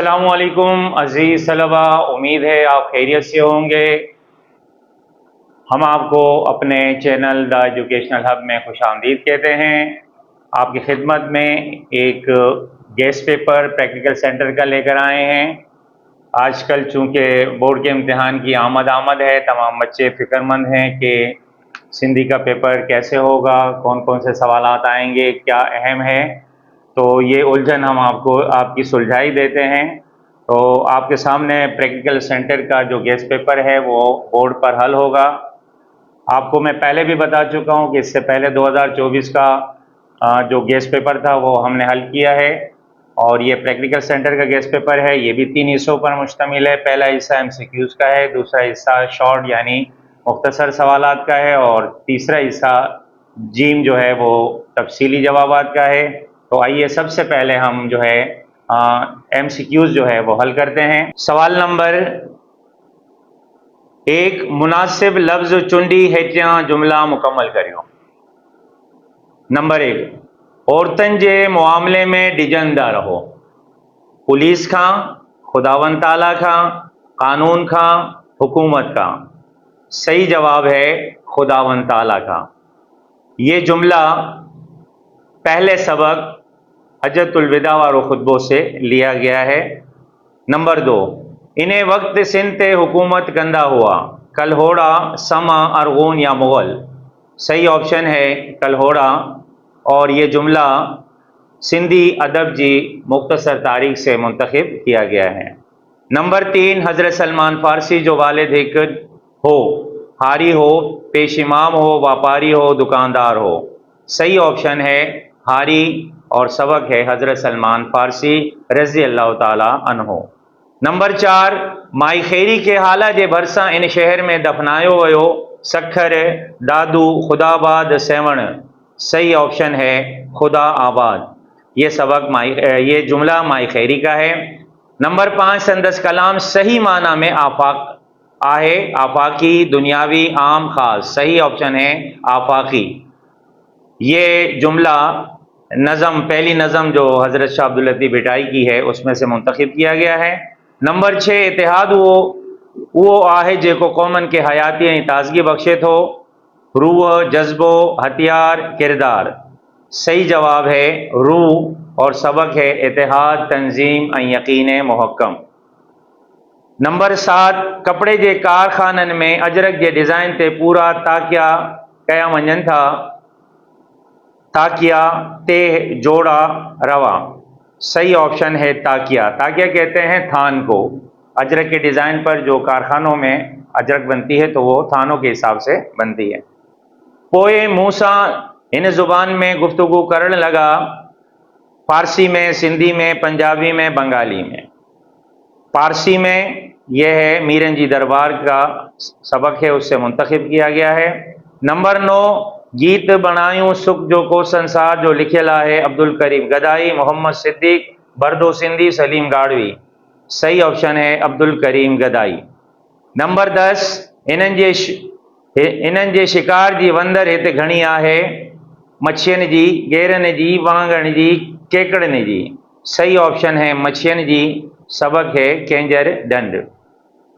अस्सलाम वालेकुम अजीज़ तलबा, उम्मीद है आप खैरियत से होंगे। हम आपको अपने चैनल द एजुकेशनल हब में खुशामदीद कहते हैं। आपकी खिदमत में एक गेस्ट पेपर प्रैक्टिकल सेंटर का लेकर आए हैं। आजकल चूँकि बोर्ड के इम्तिहान की आमद है, तमाम बच्चे फ़िक्रमंद हैं कि सिंधी का पेपर कैसे होगा, कौन कौन से सवालात आएंगे, क्या अहम है। तो ये उलझन हम आपको आपकी सुलझाई देते हैं। तो आपके सामने प्रैक्टिकल सेंटर का जो गेस्ट पेपर है वो बोर्ड पर हल होगा। आपको मैं पहले भी बता चुका हूँ कि इससे पहले 2024 का जो गेस्ट पेपर था वो हमने हल किया है, और ये प्रैक्टिकल सेंटर का गेस्ट पेपर है। ये भी 3 हिस्सों पर मुश्तमिल है। पहला हिस्सा MCQs का है, दूसरा हिस्सा शॉर्ट यानी मुख्तसर सवालात का है, और तीसरा हिस्सा जीम जो है वो तफसीली जवाबात का है। तो आइए सबसे पहले हम जो है MCQs जो है वो हल करते हैं। सवाल नंबर 1, मुनासिब लफ्ज चुंडी हेठियां जुमला मुकम्मल करियो। नंबर 1, औरतन जे मुआमले में डिजंदा रहो। पुलिस खां, खुदावन ताला खां, कानून खां, हुकूमत का। सही जवाब है खुदावन ताला का। ये जुमला पहले सबक हजतुल विदा वारो खुतबो से लिया गया है। नंबर 2, इन्हें वक्त सिंध ते हुकूमत कंदा हुआ। कलहोड़ा, समा, अरगोन या मुगल। सही ऑप्शन है कलहोड़ा, और ये जुमला सिंधी अदब जी मुख्तसर तारीख से मुंतखब किया गया है। नंबर 3, हज़रत सलमान फारसी जो वालिद एक हो, हारी हो, पेश इमाम हो, व्यापारी हो, दुकानदार हो। सही ऑप्शन है हारी, और सबक है हज़रत सलमान फारसी रज़ी अल्लाह ताला अन्हो। नंबर 4, माई खैरी के हाला जे भरसां इन शहर में दफनायो वयो सखर, दादू, खुदाबाद, सेवण। सही ऑप्शन है खुदा आबाद। ये सबक ये जुमला माई खैरी का है। नंबर 5, संदस कलाम सही माना में आफाक आहे। आफाकी, दुनियावी, आम, खास। सही ऑप्शन है आफाकी। ये जुमला नज़म, पहली नज़म जो हज़रत शाह अब्दुल लतीफ़ भिटाई की है उसमें से मुंतखब किया गया है। नंबर 6, इतिहाद वो आहे जेको कौमन के हयाती ऐं ताज़गी बख्शे थो। रूह, जज्बो, हथियार, किरदार। सही जवाब है रूह, और सबक है इतिहाद, तंजीम ऐं यकीन मुहक्कम। नंबर 7, कपड़े जे कारखानन में अजरक जे डिज़ाइन ते पूरा ताकिया कया वञनि था। ताकिया ते जोड़ा रवा। सही ऑप्शन है ताकिया। ताकिया कहते हैं थान को। अजरक के डिज़ाइन पर जो कारखानों में अजरक बनती है तो वो थानों के हिसाब से बनती है। पोए मूसा इन ज़ुबान में गुफ्तगू करण लगा। फारसी में, सिंधी में, पंजाबी में, बंगाली में। फारसी में यह है मीरन जी दरबार का सबक है, उससे मुंतखब किया गया है। नंबर 9, गीत बणायूं सुख जो को संसार जो लिखियल है अब्दुल करीम गदाई, मोहम्मद सिद्दीक, बरदो सिंधी, सलीम गाड़वी। सही ऑप्शन है अब्दुल करीम गदाई। नंबर 10, इन्हनि जे शिकार जी वंदर हिते घणी आहे। मच्छियनि जी, गेरनि जी, वांगण जी, केकड़नि जी। सही ऑप्शन है मच्छियनि जी। सबक है केंजर डंड।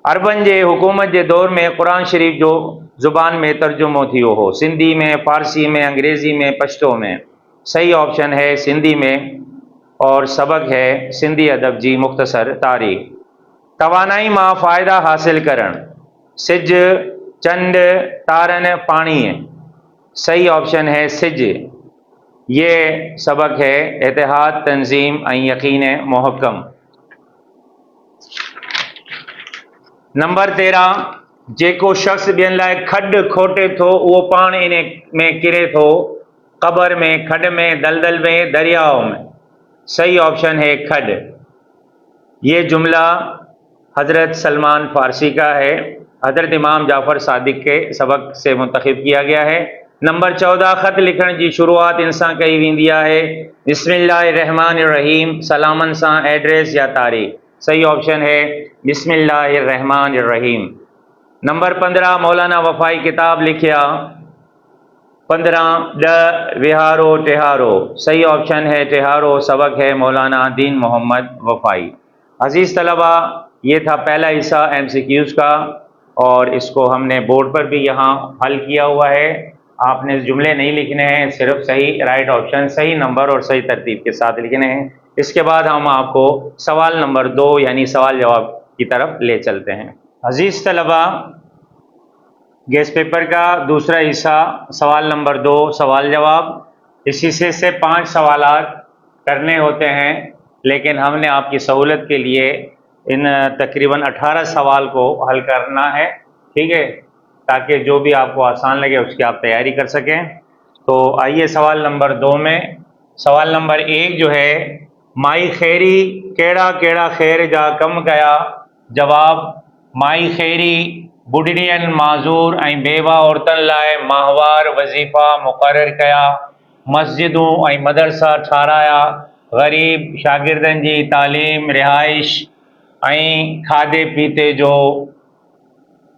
अरबन जे हुकूमत जे दौर में कुरान शरीफ जो ज़ुबान में तर्जुमो थियो हो। सिंधी में, फारसी में, अंग्रेज़ी में, पश्तो में। सही ऑप्शन है सिंधी में, और सबक है सिंधी अदब जी मुख्तसर तारीख। तवानाई मां फ़ायदा हासिल करण। सिज, चंड, तारन, पानी। सही ऑप्शन है सिज। ये सबक है इतिहाद, तंजीम ऐं यकीन मुहक्कम। नंबर 13, जेको शख्स ॿियनि लाइ खॾु खोटे थो उहो पाण इन में किरे थो। क़बर में, खॾ में, दलदल में, दरियाओ में। सही ऑप्शन है खॾ। ये जुमला हज़रत सलमान फारसी का है, हज़रत इमाम जाफ़र सादिक के सबक से मुंतखब किया गया है। नंबर 14, ख़त लिखण जी शुरुआत इंसां कई वेंदी आहे। बिस्मिल्लाहिर्रहमानिर्रहीम, सलामन सां, एड्रेस या तारीख़। सही ऑप्शन है बिस्मिल्लाहिर्रहमानिर्रहीम। नंबर 15, मौलाना वफ़ाई किताब लिखिया। 15, 10, विहारो, टिहारो। सही ऑप्शन है टिहारो। सबक है मौलाना दीन मोहम्मद वफ़ाई। عزیز طلبہ، یہ تھا پہلا حصہ MCQs کا، اور اس کو ہم نے بورڈ پر بھی یہاں حل کیا ہوا ہے۔ آپ نے جملے نہیں لکھنے ہیں، صرف صحیح رائٹ آپشن، صحیح نمبر اور صحیح ترتیب کے ساتھ لکھنے ہیں۔ اس کے بعد ہم آپ کو سوال نمبر 2 یعنی سوال جواب کی طرف لے چلتے ہیں۔ عزیز طلبہ، گیس پیپر کا دوسرا حصہ سوال نمبر 2 سوال جواب۔ اس حصے سے 5 سوالات کرنے ہوتے ہیں، لیکن ہم نے آپ کی سہولت کے لیے ان تقریباً 18 سوال کو حل کرنا ہے، ٹھیک ہے، تاکہ جو بھی آپ کو آسان لگے اس کی آپ تیاری کر سکیں۔ تو آئیے سوال نمبر 2 میں، سوال نمبر 1 جو ہے، مائی خیری کیڑا کیڑا خیر جا کم کیا؟ جواب، مائی خیری بڈھڑین معذور ऐं بیوہ عورتن لائے ماہوار وظیفہ مقرر کیا، مسجدوں ऐं مدرسہ ٹھارایا، غریب شاگردن جی تعلیم، رہائش ऐं کھادے پیتے جو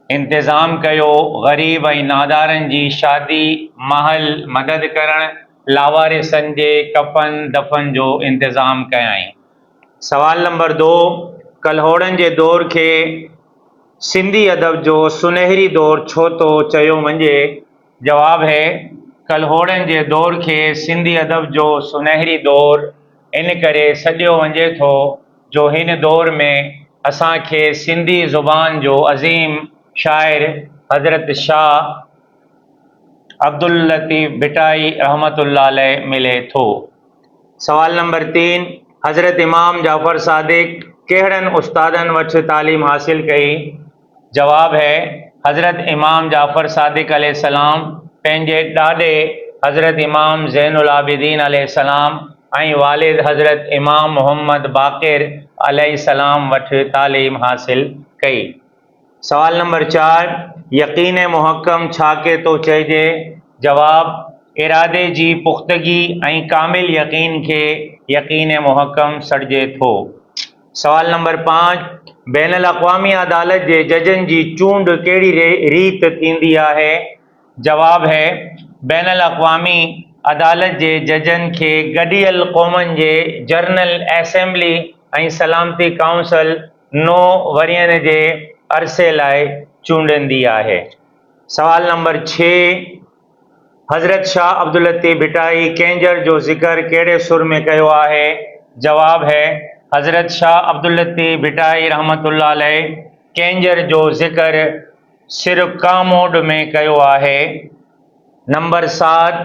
انتظام کयो، غریب ऐं نادارن جی شادی محل مدد کرن، لاوارثن جے کفن دفن جو انتظام کयई۔ سوال نمبر 2، कल्होड़नि जे दौर खे सिंधी अदब जो सुनहरी दौर छो तो चयो वञे? जवाब है, कल्होड़नि जे दौर खे सिंधी अदब जो सुनहरी दौर इन करे सॾियो वञे थो जो हिन दौर में असांखे सिंधी ज़ुबान जो अज़ीम शाइर हज़रत शाह अब्दुल लतीफ़ भिटाई रहमतुल्लाह अलैह मिले थो। सवाल नंबर 3, हज़रत इमाम जाफ़र सादिक कहिड़नि उस्तादनि वटि तालीम हासिल कई? जवाब है, हज़रत इमाम जाफ़र सादिक अलैहिस्सलाम पंहिंजे ॾाॾे हज़रत इमाम ज़ैनुल आबिदीन अलैहिस्सलाम ऐं वालिद हज़रत इमाम मोहम्मद बाक़िर अलैहिस्सलाम वटि तालीम हासिल कई। सवाल नंबर 4, यकीन मुहक्कम छा के तो चइजे? जवाब, इरादे जी पुख्तगी ऐं कामिल यकीन खे यकीन मुहक्कम सॾिजे थो। सवाल नंबर 5, बैनुल अक़वामी अदालत जे जजनि जी चूंड कहिड़ी रीत थींदी आहे? जवाब है, बैनुल अक़वामी अदालत जे जजनि खे गॾियल क़ौमनि जे जनरल असेंबली ऐं सलामती काउंसिल 9 वरियनि जे अरसे लाइ चूंडंदी आहे। सवाल नंबर 6, हज़रत शाह अब्दुल लतीफ़ भिटाई कैंजर जो ज़िक्र कहिड़े सुर में कयो आहे? जवाब है, हज़रत शाह अब्दुल लतीफ़ भिटाई रहमतुल्लाह अलैह कैंजर जो ज़िक्र सिरका मोड में कयो आहे। नंबर 7,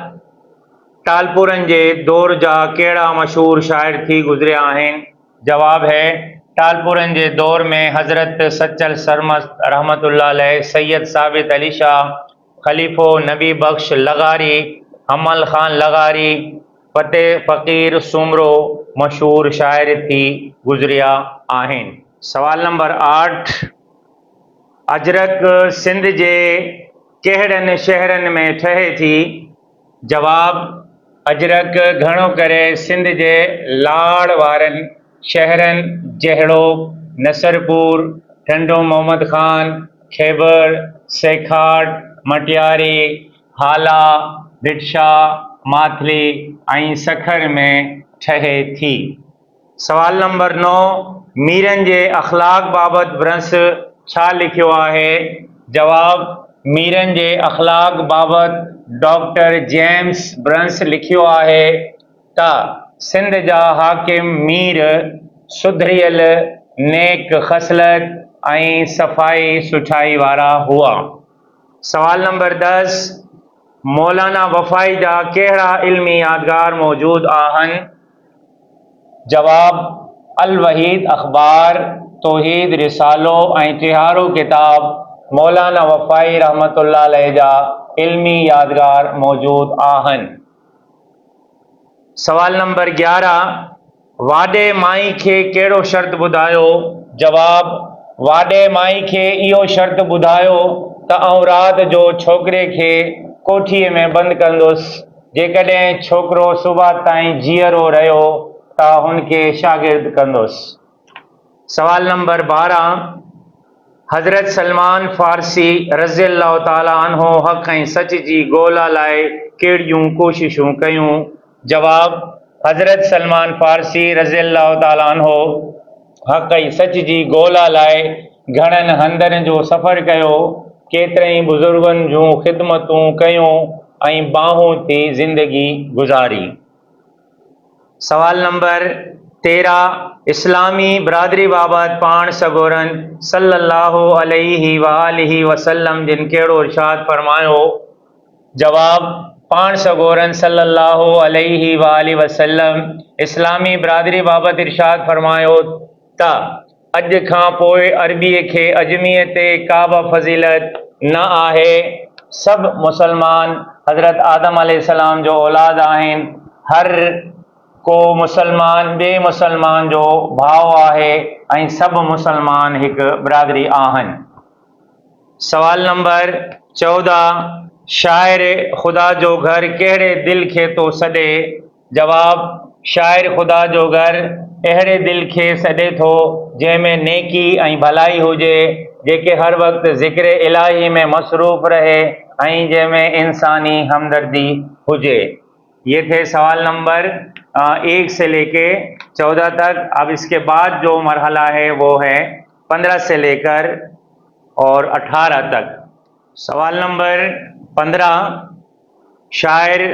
टालपुरनि जे दौर जा कहिड़ा मशहूर शाइर थी गुज़रिया आहिनि? जवाब है, टालपुरनि जे दौर में हज़रत सचल सरमस्त रहमतुल्लाह अलैह, सैयद साबित अली शाह, खलीफ़ो नबी बख्श लगारी, हमल खान लगारी, फतेह फ़कीर सुमरो मशहूर शाइर थी गुज़रिया आहिनि। सवाल नंबर 8, अजरक सिंध जे कहिड़नि शहरनि में ठहे थी? जवाब, अजरक घणो करे सिंध जे लाड़ वारनि शहरनि जहिड़ोकि नसरपुर, ठंडो मोहम्मद खान, खैबर, सेखाट, मटियारी, हाला, भिटशा, माथली ऐं सखर में ठहे थी। सवाल नंबर 9, मीरनि जे अख़लाक़ बाबति ब्रंस छा लिखियो आहे? जवाब, मीरनि जे अख़लाक़ बाबति डॉक्टर जेम्स ब्रंस लिखियो आहे त सिंध जा हाकिम मीर सुधरियल, नेक ख़सलत ऐं सफ़ाई सुठाई वारा हुआ। सवाल नंबर 10, मौलाना वफ़ाई जा कहिड़ा इल्मी यादगार मौजूद आहिनि? जवाब, अल वहीद अख़बार, तौहीद रिसालो ऐं तिहारो किताब मौलाना वफ़ाई रहमतुल्लाह अलैह जा इल्मी यादगार मौजूद आहिनि। सवाल नंबर 11, वाॾे माई खे कहिड़ो शर्त ॿुधायो? जवाब, वाॾे माई खे इहो शर्त ॿुधायो त आउं राति जो छोकिरे खे कोठीअ में बंदि कंदुसि, जेकॾहिं छोकिरो सुबुह ताईं जीअरो रहियो त हुनखे शागिर्द कंदुसि। सवाल नंबर 12, हज़रत सलमान फ़ारसी रज़ियल्लाहु ताला अन्हो हक़ ऐं सच जी ॻोल्हा लाइ कहिड़ियूं कोशिशूं कयूं? जवाब, हज़रत सलमान फ़ारसी रज़ियल्लाहु ताला अन्हो हक़ ऐं सच जी ॻोल्हा लाइ घणनि हंधनि जो सफ़र कयो, केतिरनि बुज़ुर्गनि जूं ख़िदमतूं कयूं ऐं बाहूं थी ज़िंदगी गुज़ारी। सवाल नंबर 13, इस्लामी बिरादरी बाबति पाण सगोरन सल्लल्लाहु अलैहि वालिहि वसल्लम जिन कहिड़ो इरशाद फरमायो? जवाब, पाण सगोरन सल्लल्लाहु अलैहि वालिहि वसल्लम इस्लामी बिरादरी बाबति इरशाद फरमायो त अॼु खां पोइ अरबीअ खे अजमीअ ते का बि फज़ीलत न आहे। सभु मुसलमान हज़रत आदम अलैहिस्सलाम जो औलाद आहिनि। हर को मुसलमान ॿिए मुसलमान जो भाउ आहे ऐं सभु मुसलमान हिकु बिरादरी आहिनि। सवाल नंबर 14, शाइर ख़ुदा जो घर कहिड़े दिलि खे थो सॾे? जवाब, शाइर ख़ुदा जो घर अहिड़े दिलि खे सॾे थो जंहिंमें नेकी ऐं भलाई हुजे, जेके हर वक़्तु ज़िक्र इलाही में मसरूफ़ रहे ऐं जंहिंमें इंसानी हमदर्दी हुजे। ये थे सवाल नंबर 1 से लेके 14 तक। अब इसके बाद जो मरहला है वो है 15 से लेकर और 18 तक। सवाल नंबर 15, शाइर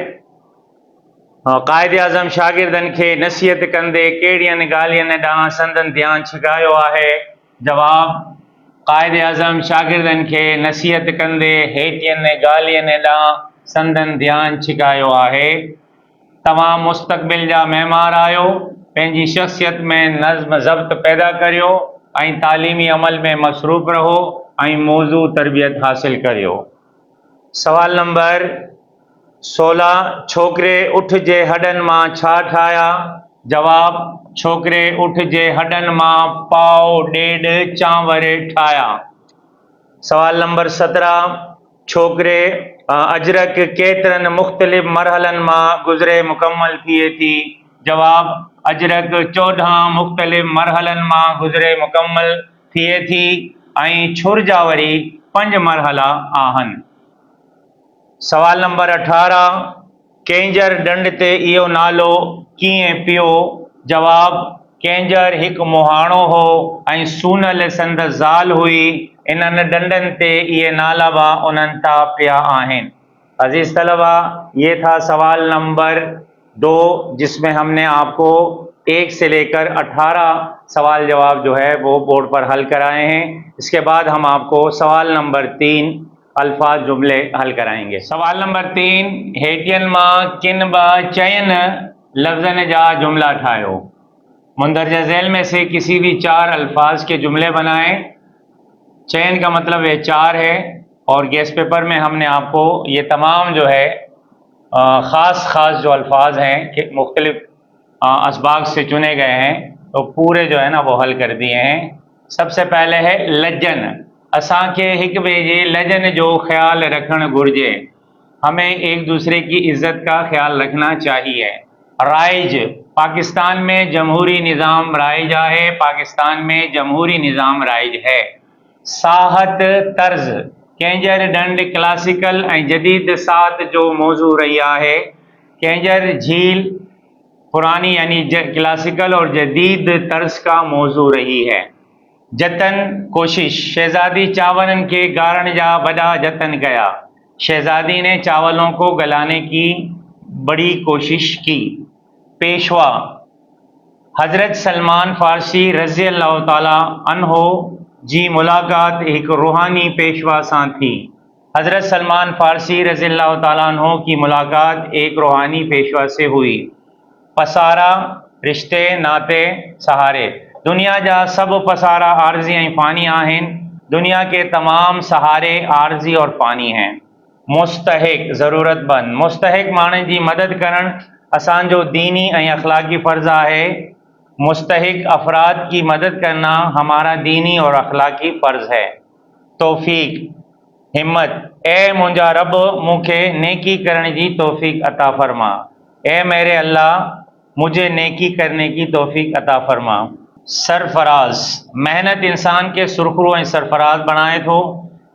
क़ाइद आज़म शागिर्दनि खे नसीहत कंदे कहिड़ियुनि ॻाल्हियुनि ॾांहुं संदन ध्यानु छिकायो आहे? जवाब, क़ाइद आज़म शागिर्दनि खे नसीहत कंदे हेठियुनि ॻाल्हियुनि ॾांहुं संदन ध्यानु छिकायो आहे। तव्हां मुस्तक़बिल जा महिमार आहियो, पंहिंजी शख़्सियत में नज़्म ज़ब्त पैदा करियो ऐं तालीमी अमल में मसरूफ़ रहो ऐं मौज़ू तरबियत हासिल करियो। सवाल नंबर 16, छोकिरे उठ जे हॾनि मां छा ठाहिया? जवाब, छोकिरे उठ जे हॾनि मां पाव ॾेढ चांवर ठाहिया। सवाल नंबर 17, छोकिरे अजरक केतिरनि मुख़्तलिफ़ मरहलनि मां गुज़रे मुकमल थिए थी? जवाब, अजरक 14 मुख़्तलिफ़ मरहलनि मां गुज़रे मुकमल थिए थी ऐं छुर जा वरी 5 मरहला आहिनि। सवाल नंबर 18, कैंजर डंड ते इहो नालो कीअं पियो? जवाब, कैंजर हिकु मुहाणो हो ऐं सूनल संदसि ज़ाल हुई। इन्हनि डंडनि ते इहे नाला बि उन्हनि तां पिया आहिनि। अजीज़ तलबा, ये था सवाल नंबर 2 जिसमें हमने आपको 1 से लेकर 18 सवाल जवाब जो है वो बोर्ड पर हल कराए हैं। इसके बाद हम आपको सवाल नंबर 3 अल्फाज जुमले हल कराएंगे। सवाल नंबर 3, हेठियन मां किन बि चयनि लफ्ज़नि जा जुमला ठाहियो। मुंदरजा झैल में से किसी भी 4 अल्फाज के जुमले बनाएं। चयन का मतलब ये 4 है और गैस पेपर में हमने आपको ये तमाम जो है ख़ास जो अल्फाज हैं कि मुख्तलिफ असबाग से चुने गए हैं, तो पूरे जो है ना वो हल कर दिए हैं। सबसे पहले है लजन। असांखे हिक ॿिए जे लजन जो ख्याल रखण घुर्जे। हमें एक दूसरे की इज्जत का ख्याल रखना चाहिए। राइज, पाकिस्तान में जमहूरी निज़ाम राइज है। पाकिस्तान में जमहूरी निज़ाम राइज है। साहत तर्ज, कैंजर डंड क्लासिकल ऐं जदीद सात जो मौजू रही है। कैंजर झील पुरानी यानी क्लासिकल और जदीद तर्ज का मौजू रही है। जतन कोशिश, शहजादी चावलन के गारण जा बड़ा जतन कया। शहजादी ने चावलों को गलाने की बड़ी कोशिश की। पेशवा, हजरत सलमान फारसी रज़ी अल्लाह ताला अन्हो जी मुलाकात एक रूहानी पेशवा सां थी। हजरत सलमान फारसी रज़ी अल्लाह ताला अन्हो की मुलाकात एक रूहानी पेशवा से हुई। पसारा, रिश्ते नाते सहारे, दुनिया जा सब पसारा आर्जी ऐं फ़ानी आहिनि। दुनिया के तमाम सहारे आर्जी और फ़ानी हैं। मुस्तहिक, ज़रूरतमंद, मुस्तहिक माण्हुनि जी मदद करण असांजो दीनी ऐं अखलाकी फ़र्ज़ है। मुस्तहिक अफराद की मदद करना हमारा दीनी और अखलाकी फ़र्ज़ है। तौफीक, हिम्मत, ए मुंहिंजा रब मूंखे नेकी करण जी तौफीक अता फरमा। ए मेरे अल्लाह मुझे नेकी करने की तौफीक अता फरमा। सरफराज, मेहनत इंसान के सुरखरू और सरफराज बनाए तो।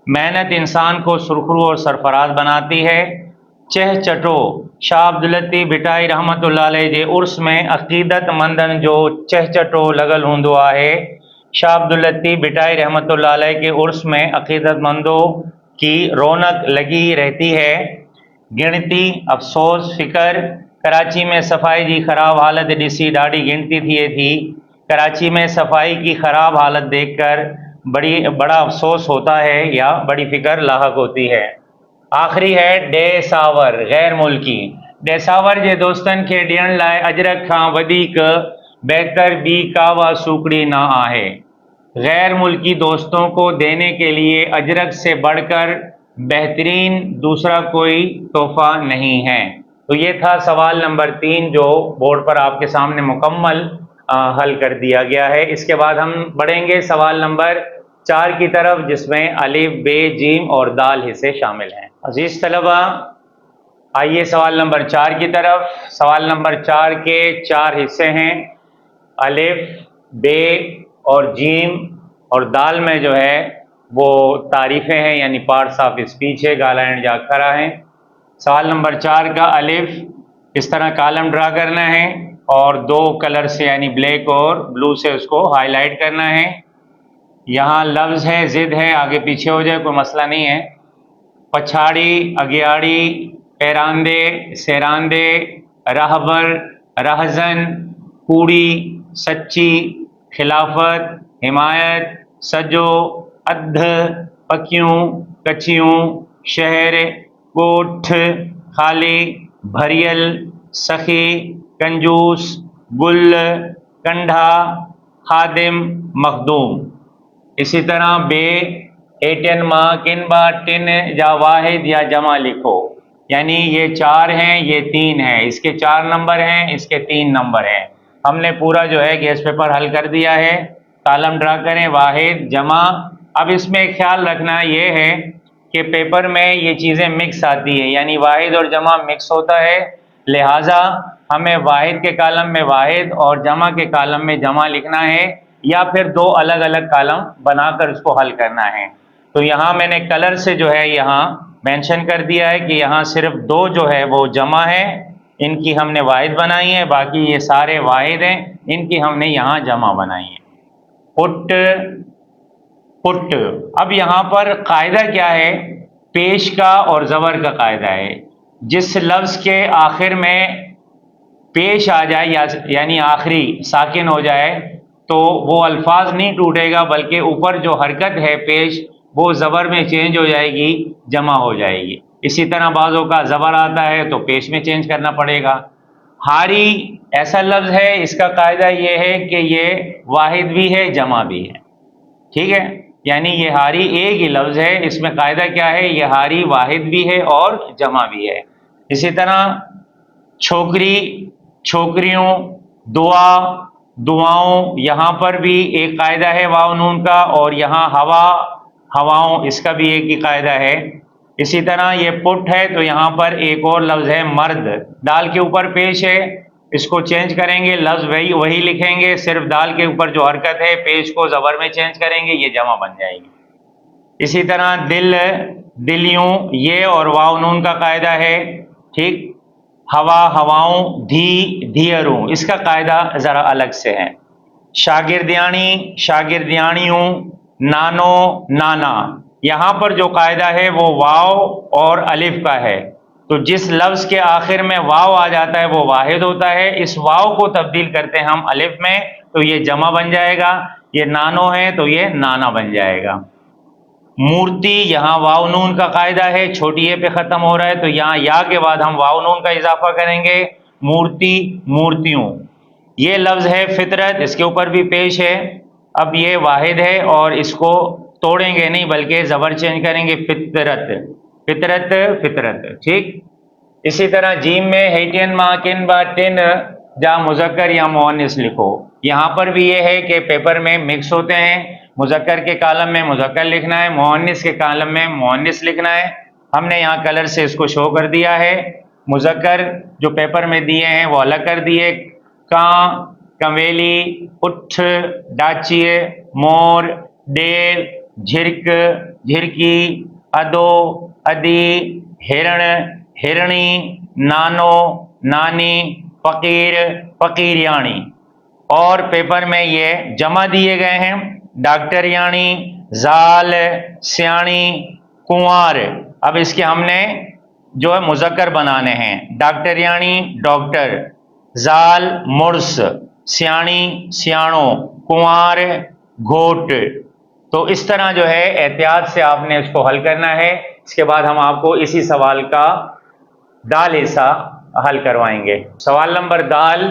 मेहनत इंसान को सुरखरू और सरफराज बनाती है। चह चटो शाह अब्दुल लतीफ़ भिटाई रहमतुल्लाह अलैह जे उर्स में अक़ीदत मंदन जो चह चटो लगल होंदो आहे। शाह अब्दुल लतीफ़ भिटाई रहमतुल्लाह अलैह के उर्स में अक़ीदत मंदों की रौनक लगी रहती है। गिणती अफ़सोस फ़िकर कराची में सफ़ाई की ख़राब हालत ॾिसी ॾाढी गिणती थिए थी। कराची में सफाई की ख़राब हालत देखकर बड़ा अफसोस होता है या बड़ी फ़िक्र लाहक होती है। आखिरी है डेसावर गैर मुल्की। डेसावर जे दोस्तन के ॾियण लाइ अजरक खां वधीक बहतर ॿी कावा सूखड़ी ना आहे। गैर मुल्की दोस्तों को देने के लिए अजरक से बढ़कर बेहतरीन दूसरा कोई तोहफा नहीं है। तो ये था सवाल नंबर 3 जो बोर्ड पर आपके सामने मुकम्मल हल कर दिया गया है। इसके बाद हम बढ़ेंगे सवाल नंबर 4 की तरफ, जिसमें अलिफ, बे, जीम और दाल हिस्से शामिल हैं। अजीज तलबा, आइए सवाल नंबर 4 की तरफ। सवाल नंबर 4 के 4 हिस्से हैं। अलिफ, बे और जीम और दाल में जो है वो तारीफ़ें हैं, यानी पार्ट्स ऑफ स्पीच है, गालाइण जा अखर हैं। सवाल नंबर 4 का अलिफ, इस तरह कॉलम ड्रा करना है और 2 कलर से यानी ब्लैक और ब्लू से उसको हाईलाइट करना है। यहाँ लफ्ज़ है, ज़िद है, आगे पीछे हो जाए कोई मसला नहीं है। पछाड़ी, अगियाड़ी, पैरांदे, सेरांदे, रहबर, रहजन, कूड़ी, सच्ची, खिलाफत, हिमायत, सजो, अध, पकियूं, कचियूं, शहर, कोठ, खाली, भरियल, सखी, कंजूस, गुल, कंढा, खादिम, मखदूम। इसी तरह बे एटियन माँ किन बा टिन या वाहिद या जमा लिखो, यानी ये 4 हैं, ये 3 हैं, इसके 4 नंबर हैं, इसके 3 नंबर हैं। हमने पूरा जो है गैस पेपर हल कर दिया है। कॉलम ड्रा करें, वाहिद, जमा। अब इसमें एक ख्याल रखना ये है कि पेपर में ये चीज़ें मिक्स आती हैं, यानी वाहिद और जमा मिक्स होता है, लिहाजा हमें वाहिद के कॉलम में वाहिद और जमा के कॉलम में जमा लिखना है, या फिर 2 अलग अलग कॉलम बनाकर उसको हल करना है। तो यहाँ मैंने कलर से जो है यहाँ मेंशन कर दिया है कि यहाँ सिर्फ 2 जो है वो जमा है, इनकी हमने वाहिद बनाई है, बाकी ये सारे वाहिद हैं, इनकी हमने यहाँ जमा बनाई है। Put, put. अब यहाँ पर कायदा क्या है? पेश का और ज़बर का कायदा है। जिस लफ्ज़ के आखिर में पेश आ जाए यानी आखिरी साकिन हो जाए तो वो अल्फाज नहीं टूटेगा, बल्कि ऊपर जो हरकत है पेश वो ज़बर में चेंज हो जाएगी, जमा हो जाएगी। इसी तरह बाज़ों का ज़बर आता है तो पेश में चेंज करना पड़ेगा। हारी ऐसा लफ्ज़ है, इसका कायदा ये है कि ये वाहिद भी है, जमा भी है। ठीक है, यानी ये हारी एक ही लफ्ज़ है, इसमें कायदा क्या है? ये हारी वाहिद भी है और जमा भी है। इसी तरह छोकरी, छोकरियों, दुआ, दुआओं, यहाँ पर भी एक कायदा है वाव नून का, और यहाँ हवा, हवाओं, इसका भी एक ही कायदा है। इसी तरह ये पुट है तो यहाँ पर एक और लफ्ज़ है मर्द, दाल के ऊपर पेश है, इसको चेंज करेंगे, लफ्ज़ वही लिखेंगे, सिर्फ दाल के ऊपर जो हरकत है पेश को ज़बर में चेंज करेंगे, ये जमा बन जाएगी। इसी तरह दिल, दिलियों, ये और वाव नून का कायदा है। ठीक, हवा, हवाओं, धी, धियरों, इसका कायदा ज़रा अलग से है। शागिर्दियाणी, शागिर्दियाणियों, नानो, नाना, यहाँ पर जो कायदा है वो वाव और अलिफ का है। तो जिस लफ्ज़ के आखिर में वाव आ जाता है वो वाहिद होता है, इस वाव को तब्दील करते हैं हम अलिफ में तो ये जमा बन जाएगा। ये नानो है तो ये नाना बन जाएगा। मूर्ति, यहाँ वाव नून का कायदा है, छोटी ए पे ख़त्म हो रहा है तो यहाँ या के बाद हम वाव नून का इजाफा करेंगे। मूर्ति, मूर्तियों। ये लफ्ज़ है फितरत, इसके ऊपर भी पेश है। अब ये वाहिद है और इसको तोड़ेंगे नहीं बल्कि ज़बर चेंज करेंगे, फितरत, फितरत, फितरत। ठीक, इसी तरह जीम में हेटियन माँ किन बा टिन जा मुज़क्कर या मुअन्निस लिखो। यहाँ पर भी ये है कि पेपर में मिक्स होते हैं, मुज़क्कर के कॉलम में मुज़क्कर लिखना है, मुअन्निस के कॉलम में मुअन्निस लिखना है। हमने यहाँ कलर से इसको शो कर दिया है। मुज़क्कर जो पेपर में दिए हैं वो अलग कर दिए, कां, कवेली, उठ, डाचिए, मोर, डेल, झिरक, झिरकी, अदो, अदी, हिरण, हिरणी, नानो, नानी, फ़कीर, फ़कीरियाणी। और पेपर में ये जमा दिए गए हैं, डॉक्टरियाणी, जाल, सियाणी, कुंवार। अब इसके हमने जो है मुज़क्कर बनाने हैं, डॉक्टरियाणी डॉक्टर, जाल मुर्स, सियाणी सियाणो, कुंवार घोट। तो इस तरह जो है एहतियात से आपने इसको हल करना है। इसके बाद हम आपको इसी सवाल का दाल हिस्सा हल करवाएंगे। सवाल नंबर दाल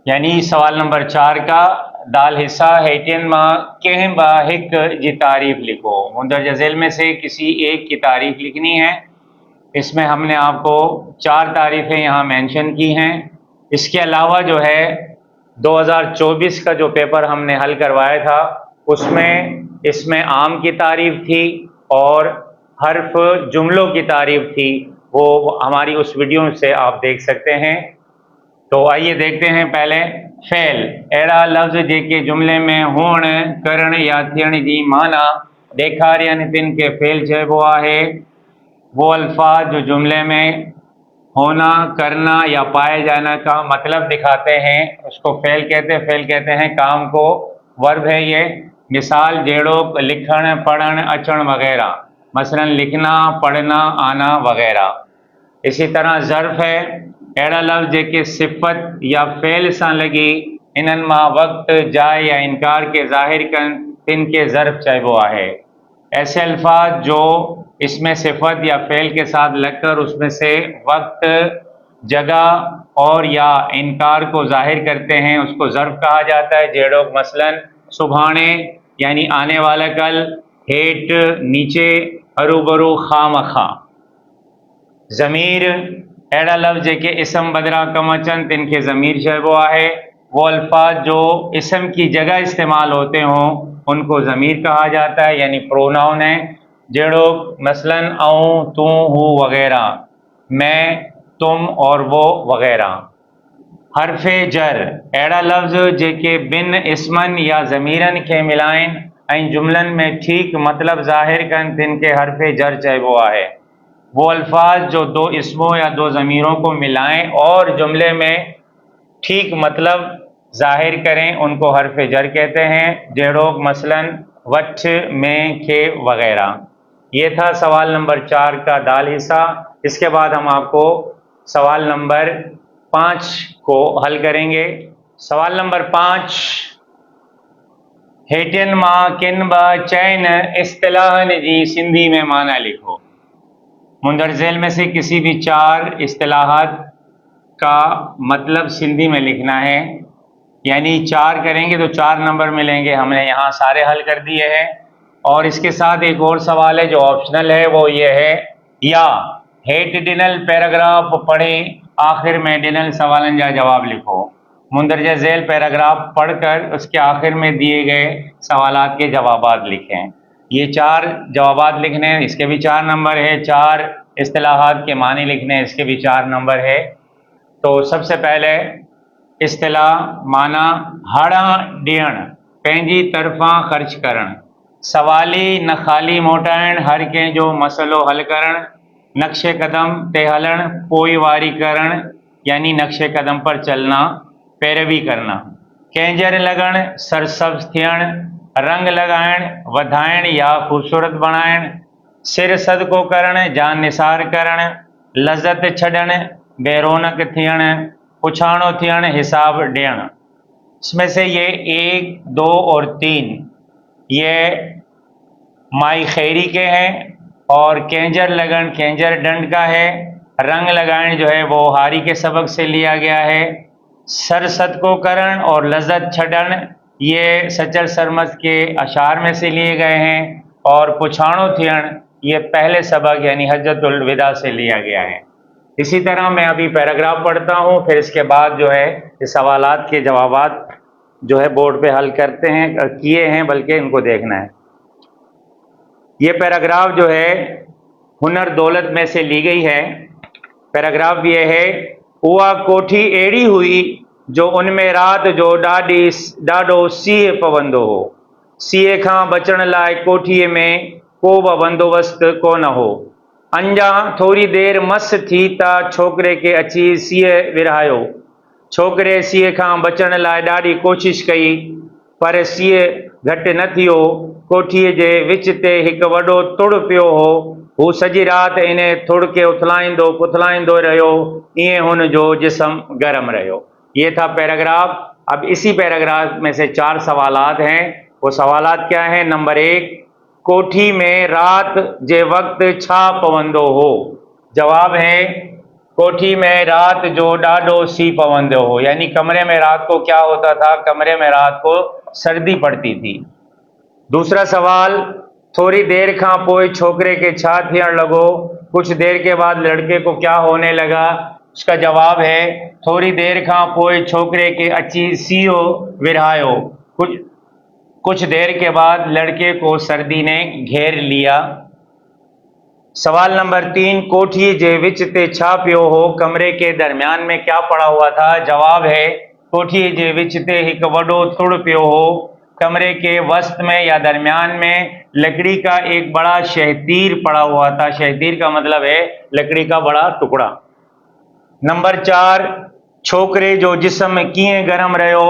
यानी सवाल नंबर 4 का दाल हिस्सा हेटियन मां कंहिं बा हिक जी तारीफ लिखो। मुंदरजा झेल में से किसी एक की तारीफ लिखनी है। इसमें हमने आपको 4 तारीफें यहाँ मेंशन की हैं। इसके अलावा जो है 2024 का जो पेपर हमने हल करवाया था उसमें इसमें आम की तारीफ थी और हर्फ जुमलों की तारीफ थी, वो हमारी उस वीडियो से आप देख सकते हैं। तो आइए देखते हैं पहले फ़ेल। अहिड़ा लफ़्ज़ जेके जुमले में हुअण, करण या थियण जी माना ॾेखारियनि तिन खे फ़ेल चइबो आहे। वो अल्फाज जो जुमले में होना, करना या पाए जाने का मतलब दिखाते हैं उसको फ़ेल कहते हैं। फ़ेल कहते हैं काम को, वर्ब है ये। मिसाल जहिड़ो लिखण, पढ़ण, अचण वगैरह, मसलन लिखना, पढ़ना, आना वगैरह। इसी तरह ज़र्फ़ है अहिड़ा लफ़्ज़ जेके सिफ़त या फ़ेल सां लॻी इन्हनि मां वक़्त, जाइ या इनकार के ज़ाहिर कनि तिन खे ज़र्फ़ चइबो आहे। ऐसे अल्फाज जो इसमें सिफ़त या फ़ेल के साथ लगकर उसमें से वक्त, जगह और या इनकार को ज़ाहिर करते हैं उसको ज़र्फ़ कहा जाता है। जहिड़ो मसलन सुभाणे यानी आने वाला कल, हेठ नीचे, हरूभरू खामखा। ज़मीर अहिड़ा लफ़्ज़ जेके इसम बदिरां कम अचनि तिन खे ज़मीर चइबो आहे। वो अल्फाज जो इसम की जगह इस्तेमाल होते हों उनको ज़मीर कहा जाता है, यानी प्रोनाउन है। जहिड़ो मसलन आऊं, तूं, हूँ वगैरह, मैं, तुम और वो वगैरह। हर्फ़ जर अहिड़ा लफ़्ज़ जेके बिन इसमन या ज़मीरनि खे मिलाइनि ऐं जुमलनि में ठीक मतलब ज़ाहिर कनि तिन खे हर्फ़ जर चइबो आहे। वो अल्फाज जो दो इसमों या दो ज़मीरों को मिलाएं और जुमले में ठीक मतलब ज़ाहिर करें उनको हर्फ़ जर कहते हैं। जहिड़ो मसलन वठ, में, खे वगैरह। ये था सवाल नंबर 4 का दाल हिस्सा। इसके बाद हम आपको सवाल नंबर 5 को हल करेंगे। सवाल नंबर 5, हेठियन मां किन ब चइनि इस्तिलाहनि जी सिंधी में माना लिखो। मुंदरजेल में से किसी भी 4 इस्तिलाहात का मतलब सिंधी में लिखना है, यानी 4 करेंगे तो 4 नंबर मिलेंगे। हमने यहाँ सारे हल कर दिए हैं। और इसके साथ एक और सवाल है जो ऑप्शनल है, वो ये है या हेठ डिनल पैराग्राफ पढ़ें आखिर में डिनल सवालन जा जवाब लिखो। मुंदरजा झेल पैराग्राफ पढ़कर उसके आखिर में दिए गए सवालात के जवाबात लिखें। ये 4 जवाबात लिखने हैं, इसके भी 4 नंबर है। 4 इस्तिलाहात के मानी लिखने हैं, इसके भी 4 नंबर है। तो सबसे पहले इस्तिलाह माना हाड़ा ॾियण, पंहिंजी तरफ़ां ख़र्च करण, सवाली न ख़ाली मोटाइण, हर कंहिं जो मसलो हल करण, नक्शे कदम ते हलण, पोइवारी करण यानी नक्शे कदम पर चलना, पैरवी करना, कंहिंजर लॻण, सरसब्ज़ थियण, रंग लॻाइण, वधाइण या ख़ूबसूरत बणाइण, सिर सदको करण, जान निसार करण, लज़त छॾण, बेरोनक थियण, पुछाणो थियण, हिसाब ॾियण। इसमें से ये 1, 2 और 3 ये माई खैरी के हैं और केंजर लगन केंजर डंड का है। रंग लगाएं जो है वो हारी के सबक से लिया गया है। सरसद को करण और लज्जत छड़न ये सचल सरमद के अशार में से लिए गए हैं और पुछाणो थियण ये पहले सबक यानी हज्जतुल विदा से लिया गया है। इसी तरह मैं अभी पैराग्राफ पढ़ता हूँ, फिर इसके बाद जो है इस सवालात के जवाबात जो है बोर्ड पे हल करते हैं, किए हैं बल्कि इनको देखना है। ये पैराग्राफ जो है हुनर दौलत में से ली गई है। पैराग्राफ ये है, उहा कोठी अहिड़ी हुई जो उनमें रात जो ॾाढो सीउ पवंदो हो। सीउ खां बचण लाइ कोठीअ में को बि बंदोबस्त कोन हो। अंजा थोड़ी देर मस थी त छोकिरे खे अची सीउ विरहायो। छोकिरे सीउ खां बचण लाइ ॾाढी कोशिश कई पर सीउ घटि न थियो। कोठीअ जे विच ते हिकु वॾो तुड़ पियो हो। हू सॼी राति इन तुड़ खे उथलाईंदो पुथलाईंदो रहियो। ईअं हुन जो जिस्म गर्म रहियो। ये था पैराग्राफ। अब इसी पैराग्राफ में से 4 सवालात हैं। वो सवालात क्या हैं? नंबर 1, कोठी में रात जे वक्त छा पवंदो हो? जवाब है कोठी में रात जो ॾाढो सी पवंदो हो। यानी कमरे में रात को क्या होता था? कमरे में रात को सर्दी पड़ती थी। दूसरा सवाल, थोड़ी देर खां पोइ छोकरे के छा थियण लॻो? कुछ देर के बाद लड़के को क्या होने लगा? उसका जवाब है थोड़ी देर खां पोइ छोकरे के अची सीओ विरहायो। कुछ देर के बाद लड़के को सर्दी ने घेर लिया। सवाल नंबर 3, कोठी जे विच ते छा पियो हो? कमरे के दरमियान में क्या पड़ा हुआ था? जवाब है कोठी जे विच ते हिकु वॾो तुड़ पियो हो। कमरे के वसत में या दरमियान में लकड़ी का एक बड़ा शहतीर पड़ा हुआ था। शहतीर का मतलब है लकड़ी का बड़ा टुकड़ा। नंबर 4, छोकरे जो जिस्म कीअं गरम रहियो?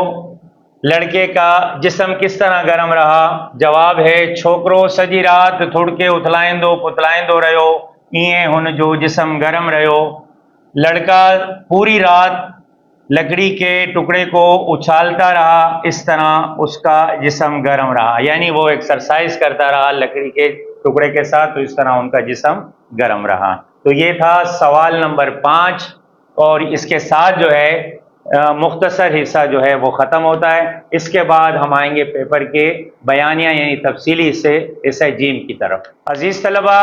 लड़के का जिस्म किस तरह गर्म रहा? जवाब है छोकरो सॼी रात तुड़ खे उथलाईंदो पुथलाईंदो रहियो। ईअं हुन जो जिस्म गर्म रहियो। लड़का पूरी रात लकड़ी के टुकड़े को उछालता रहा। इस तरह उसका जिस्म गर्म रहा। यानी वो एक्सरसाइज करता रहा लकड़ी के टुकड़े के साथ, तो इस तरह उनका जिस्म गर्म रहा। तो ये था सवाल नंबर 5 और इसके साथ जो है मुख्तसर हिस्सा जो है वो ख़त्म होता है। इसके बाद हम आएंगे पेपर के बयानिया यानी तफसीली हिस्सा जीम की तरफ। अजीज़ तलबा,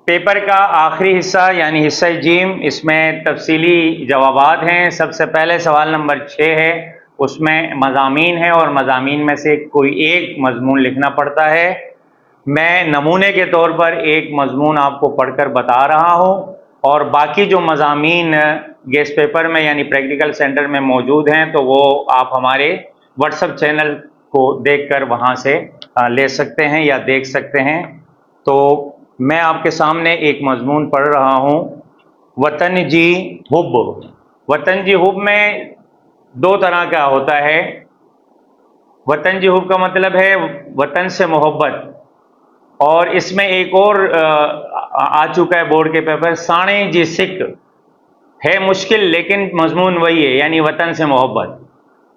पेपर का आखिरी हिस्सा यानी हिस्सा जीम, इसमें तफसीली जवाबात हैं। सबसे पहले सवाल नंबर 6 है, उसमें मज़ामीन है और मज़ामीन में से कोई एक मजमून लिखना पड़ता है। मैं नमूने के तौर पर एक मजमून आपको पढ़कर बता रहा हूँ और बाकी जो मज़ामीन गेस्ट पेपर में यानी प्रैक्टिकल सेंटर में मौजूद हैं तो वो आप हमारे व्हाट्सएप चैनल को देखकर वहाँ से ले सकते हैं या देख सकते हैं। तो मैं आपके सामने एक मजमून पढ़ रहा हूँ, वतन जी हुब। वतन जी हुब में 2 तरह का होता है। वतन जी हुब का मतलब है वतन से मोहब्बत, और इसमें एक और आ चुका है बोर्ड के पेपर, साणे जी सिक है। मुश्किल लेकिन मजमून वही है, यानी वतन से मोहब्बत।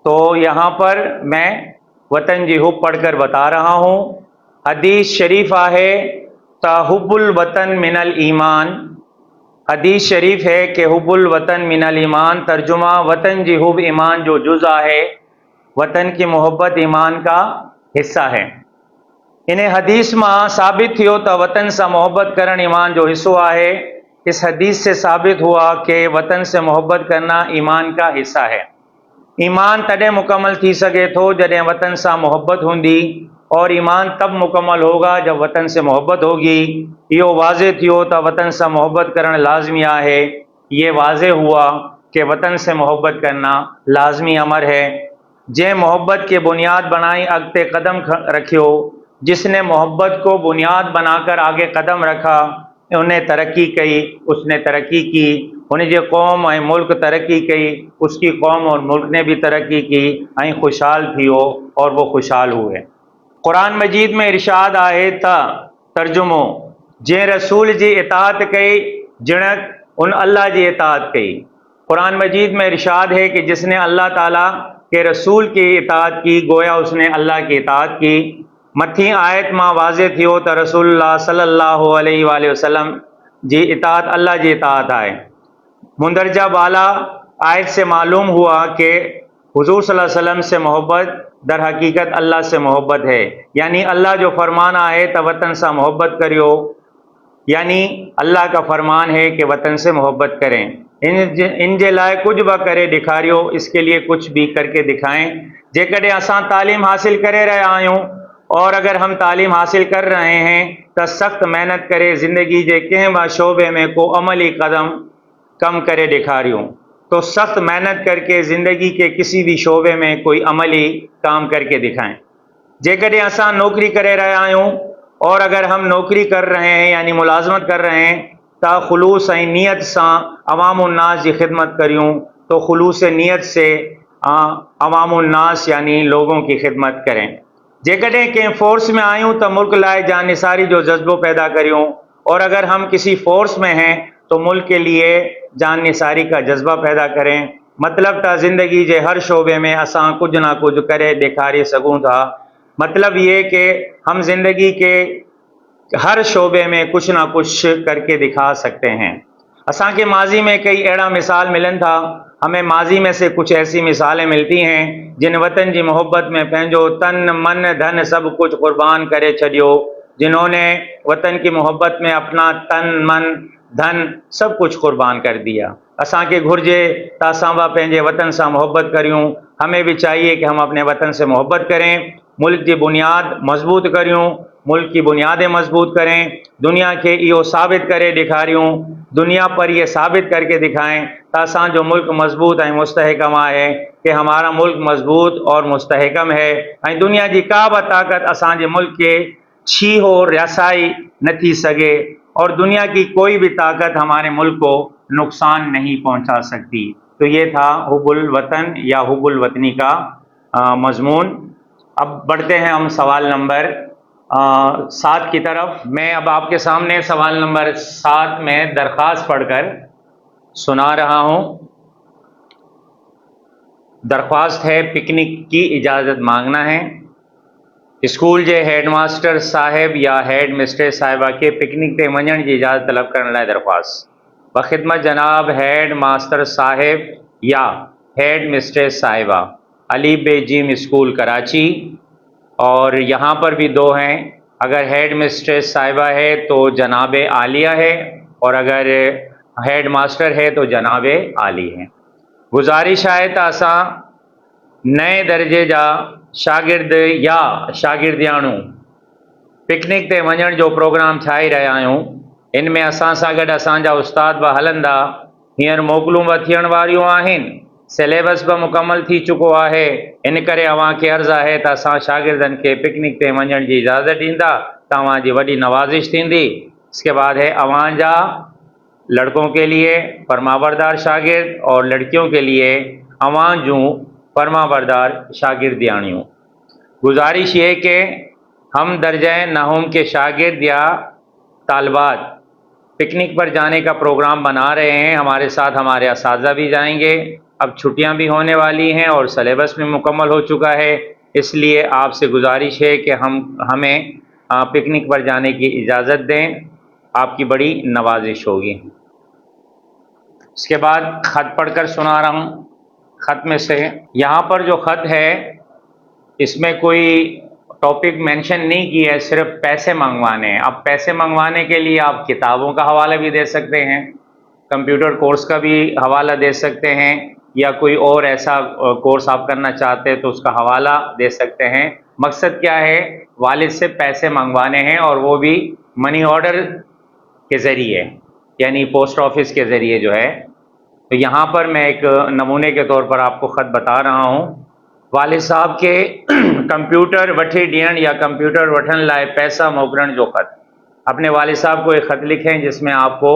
तो यहाँ पर मैं वतन जी हुब पढ़कर बता रहा हूँ। हदीस शरीफ आहे त हुब्बुल वतन मिनल ईमान। हदीस शरीफ है कि हुब्बुल वतन मिनल ईमान, तर्जुमा वतन जी हुब ईमान जो जुज़ आहे। वतन की मोहब्बत ईमान का हिस्सा है। इन हदीस में साबित थियो त वतन से मोहब्बत करण ईमान जो हिस्सो आहे। इस हदीस से साबित हुआ कि वतन से मोहब्बत करना ईमान का हिस्सा है। ईमान तॾहिं मुकम्मल थी सके थो जॾहिं वतन से मोहब्बत होंगी, और ईमान तब मुकम्मल होगा जब वतन से मोहब्बत होगी। यो वाज़े थियो त वतन से मोहब्बत करण लाजमी आहे। ये वाज़े हुआ कि वतन से मोहब्बत करना लाजमी अमर है। जै मोहब्बत के बुनियाद बनाई अगते कदम रखियो। जिसने मोहब्बत को बुनियाद बनाकर आगे कदम रखा उन्हें तरक्की कई, उसने तरक्की की। उनकी कौम और मुल्क तरक्की कई, उसकी कौम और मुल्क ने भी तरक्की की ऐं खुशहाल थियो और वो खुशहाल हुए। कुरान मजीद में इरशाद आहे त तर्जुमो, जे रसूल जी इताअत कई जिणक उन अल्लाह की इताअत कई। कुरान मजीद में इरशाद है कि जिसने अल्लाह ताला के रसूल की इताअत की गोया उसने अल्लाह की इताअत की। मथी आयत मां वाज़े थियो त रसूलुल्लाह सल्लल्लाहु अलैहि वसल्लम जी इताअत अल्लाह जी इताअत आहे। मुंदरजा बाला आयत से मालूम हुआ कि हुजूर सल्लल्लाहु अलैहि वसल्लम से मोहब्बत दर हकीकत अल्लाह से मोहब्बत है। यानी अल्लाह जो फरमान आहे त वतन से मोहब्बत करियो, यानी अल्लाह का फरमान है कि वतन से मोहब्बत करें। इन जे लाए कुछ भी करे दिखारियो, इसके लिए कुछ भी करके दिखाएं। जेकॾहिं असां तालीम हासिल करे रहिया आहियूं और अगर हम तालीम हासिल कर रहे हैं तो सख्त मेहनत करे ज़िंदगी के कंहिं बि शोबे में को अमली कम करे दिखारियूं। तो सख्त मेहनत करके ज़िंदगी के किसी भी शोबे में कोई अमली काम करके दिखाएं। जेकॾहिं असां नौकरी करे रहिया आहियूं اور اگر ہم نوکری کر رہے ہیں یعنی ملازمت کر رہے ہیں تا خلوص نیت سا عوام الناس کی خدمت کریوں تو خلوص نیت سے عوام الناس یعنی لوگوں کی خدمت کریں. جیکڈیں کہ فورس میں آئیوں تو ملک لائے جان نثاری جو جذبوں پیدا کریوں، اور اگر ہم کسی فورس میں ہیں تو ملک کے لیے جان نثاری کا جذبہ پیدا کریں. مطلب تا زندگی کے ہر شعبے میں اساں کچھ نہ کچھ کرے دکھاری سکوں تھا. مطلب یہ کہ ہم زندگی کے ہر شعبے میں کچھ نہ کچھ کر کے دکھا سکتے ہیں. اساں کے ماضی میں کئی ایڑا مثال ملن تھا. ہمیں ماضی میں سے کچھ ایسی مثالیں ملتی ہیں جن وطن کی محبت میں پنجو تن من دھن سب کچھ قربان کرے چھڈیو، جنہوں نے وطن کی محبت میں اپنا تن من دھن سب کچھ قربان کر دیا. اساں کے گھرجے تاساں با پنجے وطن سے محبت کریوں. ہمیں بھی چاہیے کہ ہم اپنے وطن سے محبت کریں، ملک کی بنیاد مضبوط کریوں، ملک کی بنیادیں مضبوط کریں، دنیا کے یہ ثابت کرے دکھاریوں، دنیا پر یہ ثابت کر کے دکھائیں تاساں جو ملک مضبوط ہے مستحکم ہے کہ ہمارا ملک مضبوط اور مستحکم ہے. دنیا کی کا بھی طاقت اساں جے ملک کے چھی ہو رسائی نہ تھی سکے، اور دنیا کی کوئی بھی طاقت ہمارے ملک کو نقصان نہیں پہنچا سکتی. تو یہ تھا حب الوطن یا حب الوطنی کا مضمون. اب بڑھتے ہیں ہم سوال نمبر 7 کی طرف. میں اب آپ کے سامنے سوال نمبر 7 میں درخواست پڑھ کر سنا رہا ہوں. درخواست ہے پکنک کی اجازت مانگنا ہے. اسکول کے ہیڈ ماسٹر صاحب یا ہیڈ مسٹر صاحبہ کے پکنک تے ونجن کی اجازت طلب کرنے لائے درخواست. بخدمت جناب ہیڈ ماسٹر صاحب یا ہیڈ مسٹر صاحبہ، علی بے جیم اسکول کراچی. اور یہاں پر بھی 2 ہیں. اگر ہیڈ مسٹر صاحبہ ہے تو جناب عالیہ ہے، اور اگر ہیڈ ماسٹر ہے تو جناب عالی ہے. گزارش ہے تاساں نئے درجے جا شاگرد یا شاگردیانو پکنک تے ونجن جو پروگرام ٹھائی رہا آहियूं. ان میں اساں سا گڈ اساں جا استاد بھی ہلندا. ہیر موکلوں بھی تھیण واریوں آہن، سلیبس بھی مکمل تھی چکو ہے. ان کرے اوہاں کے عرض ہے تا اساں شاگردن کے پکنک تے ونجن کی اجازت ڈیندا تاواں جی وڈی نوازش تھیندی. اس کے بعد ہے اوہاں جا لڑکوں کے لیے فرما بردار شاگرد اور لڑکیوں کے لیے اوہاں جوں فرما بردار شاگردیانیوں. گزارش یہ کہ ہم درجہ نہم کے شاگرد یا طالبات پکنک پر جانے کا پروگرام بنا رہے ہیں. ہمارے ساتھ ہمارے اساتذہ بھی جائیں گے. اب چھٹیاں بھی ہونے والی ہیں اور سلیبس بھی مکمل ہو چکا ہے، اس لیے آپ سے گزارش ہے کہ ہمیں پکنک پر جانے کی اجازت دیں. آپ کی بڑی نوازش ہوگی. اس کے بعد خط پڑھ کر سنا رہا ہوں. خط میں سے یہاں پر جو خط ہے اس میں کوئی ٹاپک مینشن نہیں کیا ہے، صرف پیسے منگوانے ہیں. اب پیسے منگوانے کے لیے آپ کتابوں کا حوالہ بھی دے سکتے ہیں، کمپیوٹر کورس کا بھی حوالہ دے سکتے ہیں، یا کوئی اور ایسا کورس آپ کرنا چاہتے ہیں تو اس کا حوالہ دے سکتے ہیں. مقصد کیا ہے؟ والد سے پیسے منگوانے ہیں، اور وہ بھی منی آرڈر کے ذریعے یعنی پوسٹ آفس کے ذریعے جو ہے. تو یہاں پر میں ایک نمونے کے طور پر آپ کو خط بتا رہا ہوں. والد صاحب کے کمپیوٹر وٹھی ڈین یا کمپیوٹر وٹھن لائے پیسہ موکلن جو خط. اپنے والد صاحب کو ایک خط لکھیں جس میں آپ کو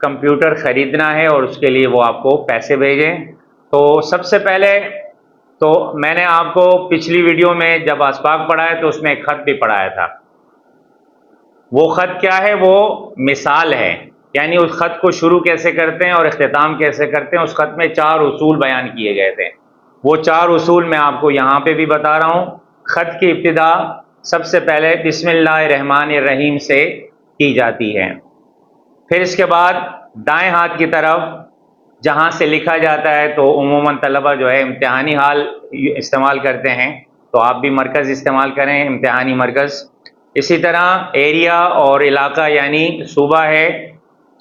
کمپیوٹر خریدنا ہے اور اس کے لیے وہ آپ کو پیسے بھیجیں. تو سب سے پہلے تو میں نے آپ کو پچھلی ویڈیو میں جب اسباق پڑھایا تو اس میں ایک خط بھی پڑھایا تھا. وہ خط کیا ہے؟ وہ مثال ہے، یعنی اس خط کو شروع کیسے کرتے ہیں اور اختتام کیسے کرتے ہیں. اس خط میں 4 اصول بیان کیے گئے تھے. وہ 4 اصول میں آپ کو یہاں پہ بھی بتا رہا ہوں. خط کی ابتدا سب سے پہلے بسم اللہ الرحمن الرحیم سے کی جاتی ہے. پھر اس کے بعد دائیں ہاتھ کی طرف جہاں سے لکھا جاتا ہے تو عموماً طلبہ جو ہے امتحانی ہال استعمال کرتے ہیں، تو آپ بھی مرکز استعمال کریں، امتحانی مرکز. اسی طرح ایریا اور علاقہ یعنی صوبہ ہے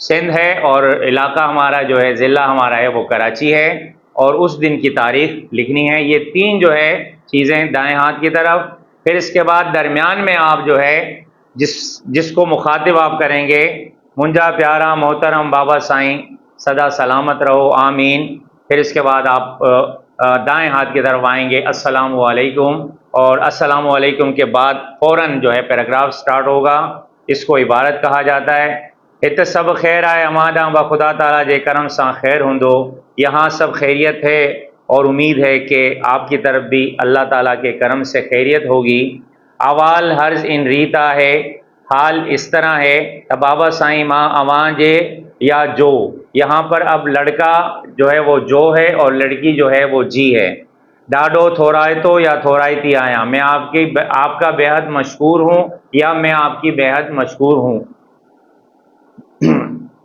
سندھ ہے، اور علاقہ ہمارا جو ہے ضلع ہمارا ہے وہ کراچی ہے، اور اس دن کی تاریخ لکھنی ہے. یہ 3 جو ہے چیزیں دائیں ہاتھ کی طرف. پھر اس کے بعد درمیان میں آپ جو ہے جس کو مخاطب آپ کریں گے، منجا پیارا محترم بابا سائیں سدا سلامت رہو آمین. پھر اس کے بعد آپ دائیں ہاتھ کی طرف آئیں گے السلام علیکم، اور السلام علیکم کے بعد فوراً جو ہے پیراگراف سٹارٹ ہوگا. اس کو عبارت کہا جاتا ہے. ات سب خیر آئے اماداں با خدا تعالیٰ جے کرم سان خیر ہندو. یہاں سب خیریت ہے اور امید ہے کہ آپ کی طرف بھی اللہ تعالیٰ کے کرم سے خیریت ہوگی. اوال حرض ان ریتا ہے، حال اس طرح ہے. بابا سائیں ماں اواں جے یا جو، یہاں پر اب لڑکا جو ہے وہ جو ہے اور لڑکی جو ہے وہ جی ہے. ڈاڈو تھورائتو یا تھورائتی آیا، میں آپ کا بے حد مشکور ہوں یا میں آپ کی بے حد مشکور ہوں.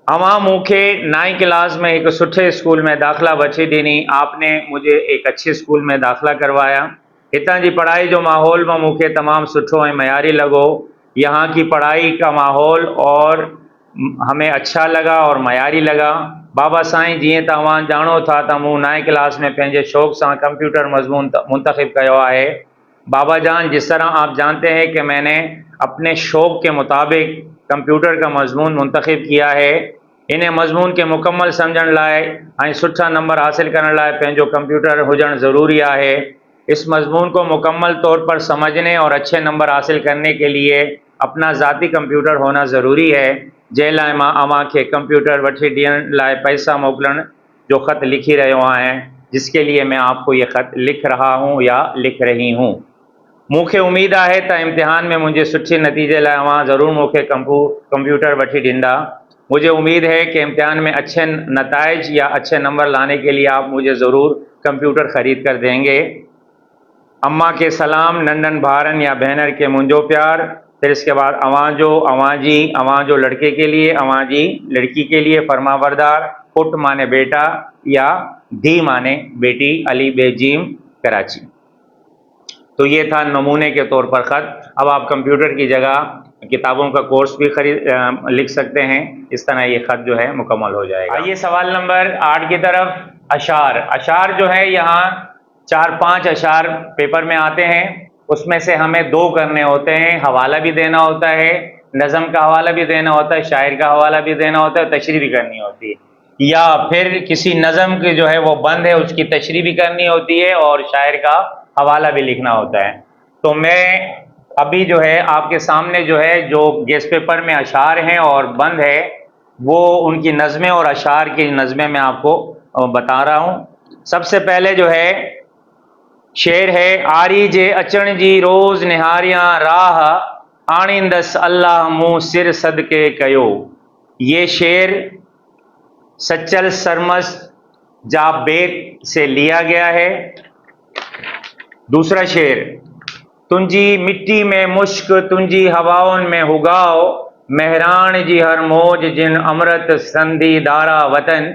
اواں موکھے 9 کلاس میں ایک سٹھے اسکول میں داخلہ بچی ڈینی. آپ نے مجھے ایک اچھے اسکول میں داخلہ کروایا. ہتاں جی پڑھائی جو ماحول میں موکھے تمام سٹھو ऐं معیاری لگو. یہاں کی پڑھائی کا ماحول اور ہمیں اچھا لگا اور معیاری لگا. بابا سائیں جیئں تواں جانو تھا ت موں 9 کلاس میں پنجے شوق سے کمپیوٹر مضمون منتخب کیا ہے. بابا جان، جس طرح آپ جانتے ہیں کہ میں نے اپنے شوق کے مطابق کمپیوٹر کا مضمون منتخب کیا ہے. انہیں مضمون کے مکمل سمجھن لائے ऐं سٹھا نمبر حاصل کرنے لائے پنجو کمپیوٹر ہوجن ضروری ہے. اس مضمون کو مکمل طور پر سمجھنے اور اچھے نمبر حاصل کرنے کے لیے اپنا ذاتی کمپیوٹر ہونا ضروری ہے. جے لائے ماں اواں کے کمپیوٹر وٹھی ڈیئن لائے پیسہ موکلن جو خط لکھی رہے ہیں، جس کے لیے میں آپ کو یہ خط لکھ رہا ہوں یا لکھ رہی ہوں. موکھے امید ہے تا امتحان میں مجھے سٹھے نتیجے لائے اواں ضرور موکھے کمپیوٹر وٹھی ڈیندا. مجھے امید ہے کہ امتحان میں اچھے نتائج یا اچھے نمبر لانے کے لیے آپ مجھے ضرور کمپیوٹر خرید کر دیں گے. اماں کے سلام، ننڈن بھارن یا بہنر کے منجو پیار. پھر اس کے بعد اواں جی، اواں جو لڑکے کے لیے، اواں جی لڑکی کے لیے. فرما بردار، پٹ مانے بیٹا یا دھی مانے بیٹی. علی بے جیم، کراچی. تو یہ تھا نمونے کے طور پر خط. اب آپ کمپیوٹر کی جگہ کتابوں کا کورس بھی لکھ سکتے ہیں. اس طرح یہ خط جو ہے مکمل ہو جائے گا. آئیے سوال نمبر 8 کی طرف. اشعار. اشعار جو ہے یہاں 4-5 اشعار پیپر میں آتے ہیں. اس میں سے ہمیں 2 کرنے ہوتے ہیں. حوالہ بھی دینا ہوتا ہے، نظم کا حوالہ بھی دینا ہوتا ہے، شاعر کا حوالہ بھی دینا ہوتا ہے، تشریح بھی کرنی ہوتی ہے. یا پھر کسی نظم کی جو ہے وہ بند ہے اس کی تشریح بھی کرنی ہوتی ہے اور شاعر کا حوالہ بھی لکھنا ہوتا ہے. تو میں ابھی جو ہے آپ کے سامنے جو ہے جو گیس پیپر میں اشعار ہیں اور بند ہے وہ ان کی نظمیں اور اشعار کی نظمیں میں آپ کو بتا رہا ہوں. سب سے پہلے جو ہے شعر ہے. آری جے اچن جی روز نہاریاں راہ، آنندس اللہ منہ سر صدقے کیو. یہ شعر سچل سرمس جا بیت سے لیا گیا ہے. دوسرا شعر. تنجی مٹی میں مشک تنجی ہواؤن میں ہگاؤ، مہران جی ہر موج جن امرت سندھی دارا وطن.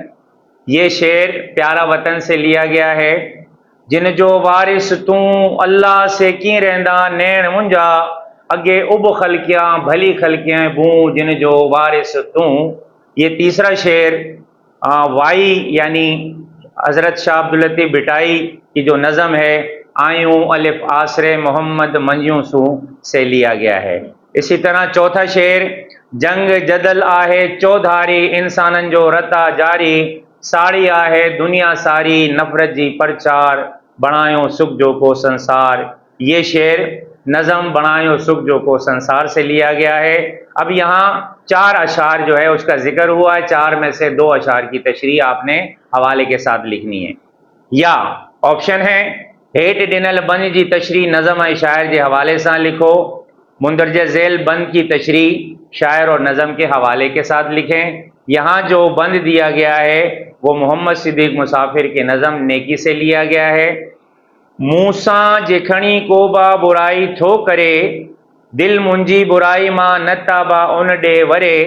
یہ شعر پیارا وطن سے لیا گیا ہے. جن جو وارث توں اللہ سے کی رہندا نین منجا، اگے اب خلقیاں بھلی خلقیاں بوں جن جو وارث توں. یہ تیسرا شعر وائی یعنی حضرت شاہ عبداللطیف بٹائی کی جو نظم ہے آئیوں الف آسرے محمد منجیوں سوں سے لیا گیا ہے. اسی طرح چوتھا شعر. جنگ جدل آہے چودھاری انسانن جو رتا جاری، ساڑی آہے دنیا ساری نفرت جی پرچار، بنایوں سکھ جو کو سنسار. یہ شعر نظم بنایوں سکھ جو کو سنسار سے لیا گیا ہے. اب یہاں 4 اشعار جو ہے اس کا ذکر ہوا ہے. 4 میں سے 2 اشعار کی تشریح آپ نے حوالے کے ساتھ لکھنی ہے. یا آپشن ہے ہیٹ ڈنل بند جی تشریح نظم ऐं شاعر کے حوالے سے لکھو. مندرجہ ذیل بند کی تشریح شاعر اور نظم کے حوالے کے ساتھ لکھیں. یہاں جو بند دیا گیا ہے وہ محمد صدیق مسافر کی نظم نیکی سے لیا گیا ہے. موسیٰ جکھنی کو با برائی تھو کرے، دل منجی برائی ماں نتابا ان ڈے ورے،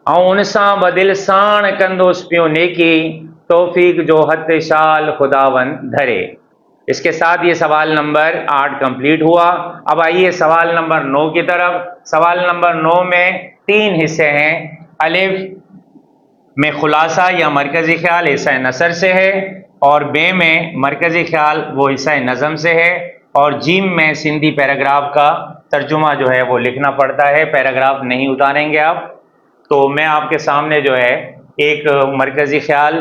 ان ساں بدل سان کندوس پیو نیکی، توفیق جو حت شال خداون دھرے. اس کے ساتھ یہ سوال نمبر 8 کمپلیٹ ہوا. اب آئیے سوال نمبر 9 کی طرف. سوال نمبر 9 میں 3 حصے ہیں. الف میں خلاصہ یا مرکزی خیال حصہ نثر سے ہے، اور بے میں مرکزی خیال وہ حصہ نظم سے ہے، اور جیم میں سندھی پیراگراف کا ترجمہ جو ہے وہ لکھنا پڑتا ہے. پیراگراف نہیں اتاریں گے آپ. تو میں آپ کے سامنے جو ہے ایک مرکزی خیال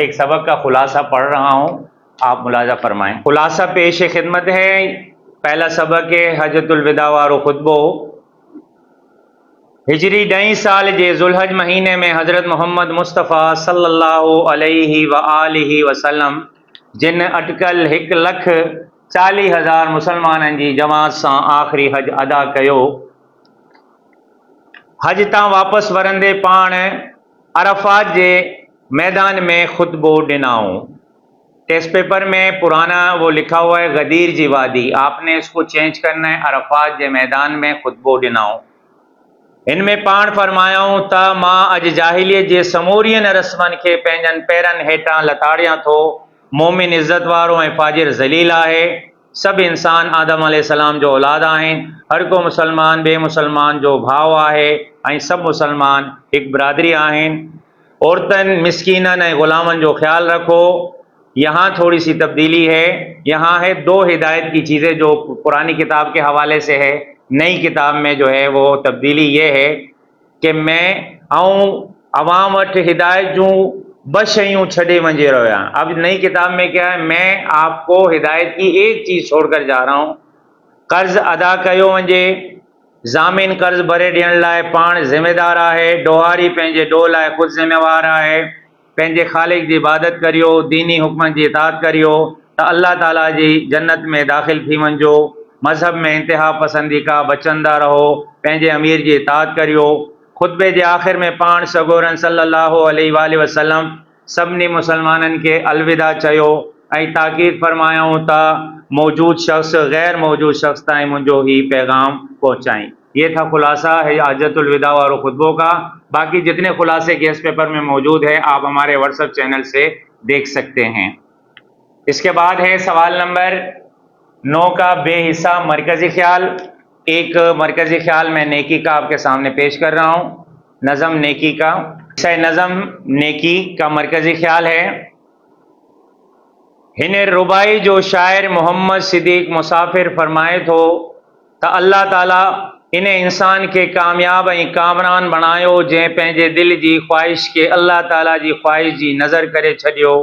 ایک سبق کا خلاصہ پڑھ رہا ہوں. آپ ملاحظہ فرمائیں۔ خلاصہ پیش خدمت ہے، پہلا سبق ہے حجۃ الوداع وارو خطبو۔ ہجری 10 سال جے ذوالحج مہینے میں حضرت محمد مصطفیٰ صلی اللہ علیہ وآلہ وسلم جن اٹکل 1,40,000 مسلمانن جی جماعت سان آخری حج ادا کیو، حج تاں واپس ورندے پان عرفات جے میدان میں خطبو ڈناؤں۔ ٹیسٹ پیپر میں پرانا وہ لکھا ہوا ہے غدیر جی وادی، آپ نے اس کو چینج کرنا ہے عرفات جے میدان میں خطبو ڈناؤں۔ ان میں پان فرمایاؤں تا ماں اج جاہلیت جے سمورین رسمن کے پنجن پیرن ہیٹاں لتاڑیاں تھو، مومن عزت وارو ऐं فاجر ذلیل ہے، سب انسان آدم علیہ السلام جو اولاد آہن، ہر کو مسلمان بے مسلمان جو بھاؤ ہے، ऐं سب مسلمان ایک برادری آہن۔ عورتن مسکینن ऐं غلامن جو خیال رکھو۔ یہاں تھوڑی سی تبدیلی ہے، یہاں ہے 2 ہدایت کی چیزیں جو پرانی کتاب کے حوالے سے ہے، نئی کتاب میں جو ہے وہ تبدیلی یہ ہے کہ میں عوام وٹ ہدایت جو بشیوں چھڑے ونجے رہا۔ اب نئی کتاب میں کیا ہے، میں آپ کو ہدایت کی ایک چیز چھوڑ کر جا رہا ہوں، قرض ادا کیو ونجے، ضامن قرض بھرے ڈیئن لائے پان ذمہ دار ہے، ڈوہاری پنجے ڈو لائے خود ذمہ وار ہے، پنجے خالق کی عبادت کریو، دینی حکمن کی اطاعت کریو تو اللہ تعالیٰ جی جنت میں داخل تھی ونجو۔ مذہب میں انتہا پسندی کا بچندہ رہو، پنجے امیر کی اطاعت کریو۔ خطبے کے آخر میں پان سگورن صلی اللہ علیہ وآلہ وسلم سبنی مسلمانن کے الوداع چیو، ऐं تاکید فرمایاؤں تا موجود شخص غیر موجود شخص تائیں منجو ہی پیغام پہنچائیں۔ یہ تھا خلاصہ ہے حجۃ الوداع اور خطبوں کا۔ باقی جتنے خلاصے گیس پیپر میں موجود ہے آپ ہمارے واٹس ایپ چینل سے دیکھ سکتے ہیں۔ اس کے بعد ہے سوال نمبر 9 کا بے حصہ مرکزی خیال۔ ایک مرکزی خیال میں نیکی کا آپ کے سامنے پیش کر رہا ہوں، نظم نیکی کا۔ حصہ نظم نیکی کا مرکزی خیال ہے، ہن ربائی جو شاعر محمد صدیق مسافر فرمائے تھو تا اللہ تعالیٰ ان انسان کے کامیاب ऐं کامران بنایو جے پنجے دل جی خواہش کے اللہ تعالیٰ جی خواہش جی نظر کرے چھڈیو،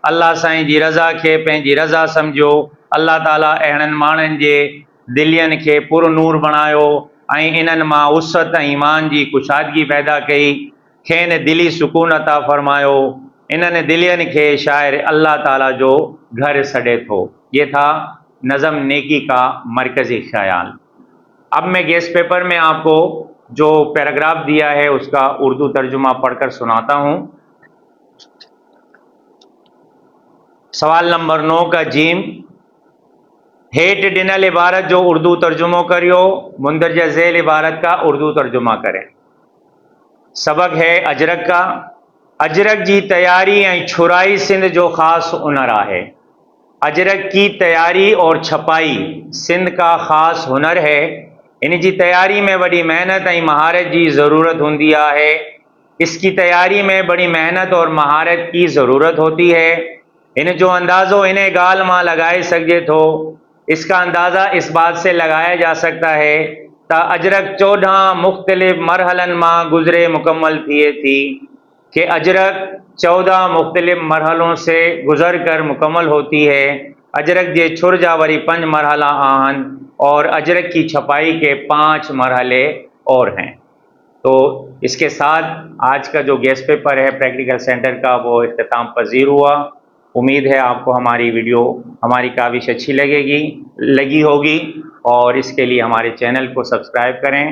اللہ سائیں جی رضا کے پنجی رضا سمجھو، اللہ تعالیٰ اہڑن مانن جے دلین کے پر نور بنایو ऐं انن ماں وسعت ऐं ایمان جی کشادگی پیدا کئی، کھین دلی سکون عطا فرمایو، انن دلین کے شاعر اللہ تعالیٰ جو گھر سڑے تھو۔ یہ تھا نظم نیکی کا مرکزی خیال۔ اب میں گیس پیپر میں آپ کو جو پیراگراف دیا ہے اس کا اردو ترجمہ پڑھ کر سناتا ہوں۔ سوال نمبر 9 کا جیم، ہیٹ ڈنل عبارت جو اردو ترجمہ کریو، مندرجہ ذیل عبارت کا اردو ترجمہ کریں۔ سبق ہے اجرک کا۔ اجرک جی تیاری ऐं چھرائی سندھ جو خاص ہنر ہے۔ اجرک کی تیاری اور چھپائی سندھ کا خاص ہنر ہے۔ ان جی تیاری میں بڑی محنت ऐं مہارت جی ضرورت ہوندی ہے۔ اس کی تیاری میں بڑی محنت اور مہارت کی ضرورت ہوتی ہے۔ ان جو اندازو انہیں گال ماں لگائے سکے تو اس کا اندازہ اس بات سے لگایا جا سکتا ہے تا اجرک 14 مختلف مرحلن ماں گزرے مکمل تھیے تھی، کہ اجرک 14 مختلف مرحلوں سے گزر کر مکمل ہوتی ہے۔ اجرک جے چھر جا وری 5 مرحلہ آہن اور اجرک کی چھپائی کے 5 مرحلے اور ہیں۔ تو اس کے ساتھ آج کا جو گیس پیپر ہے پریکٹیکل سینٹر کا وہ اختتام پذیر ہوا۔ امید ہے آپ کو ہماری ویڈیو ہماری کاوش اچھی لگی ہوگی، اور اس کے لیے ہمارے چینل کو سبسکرائب کریں۔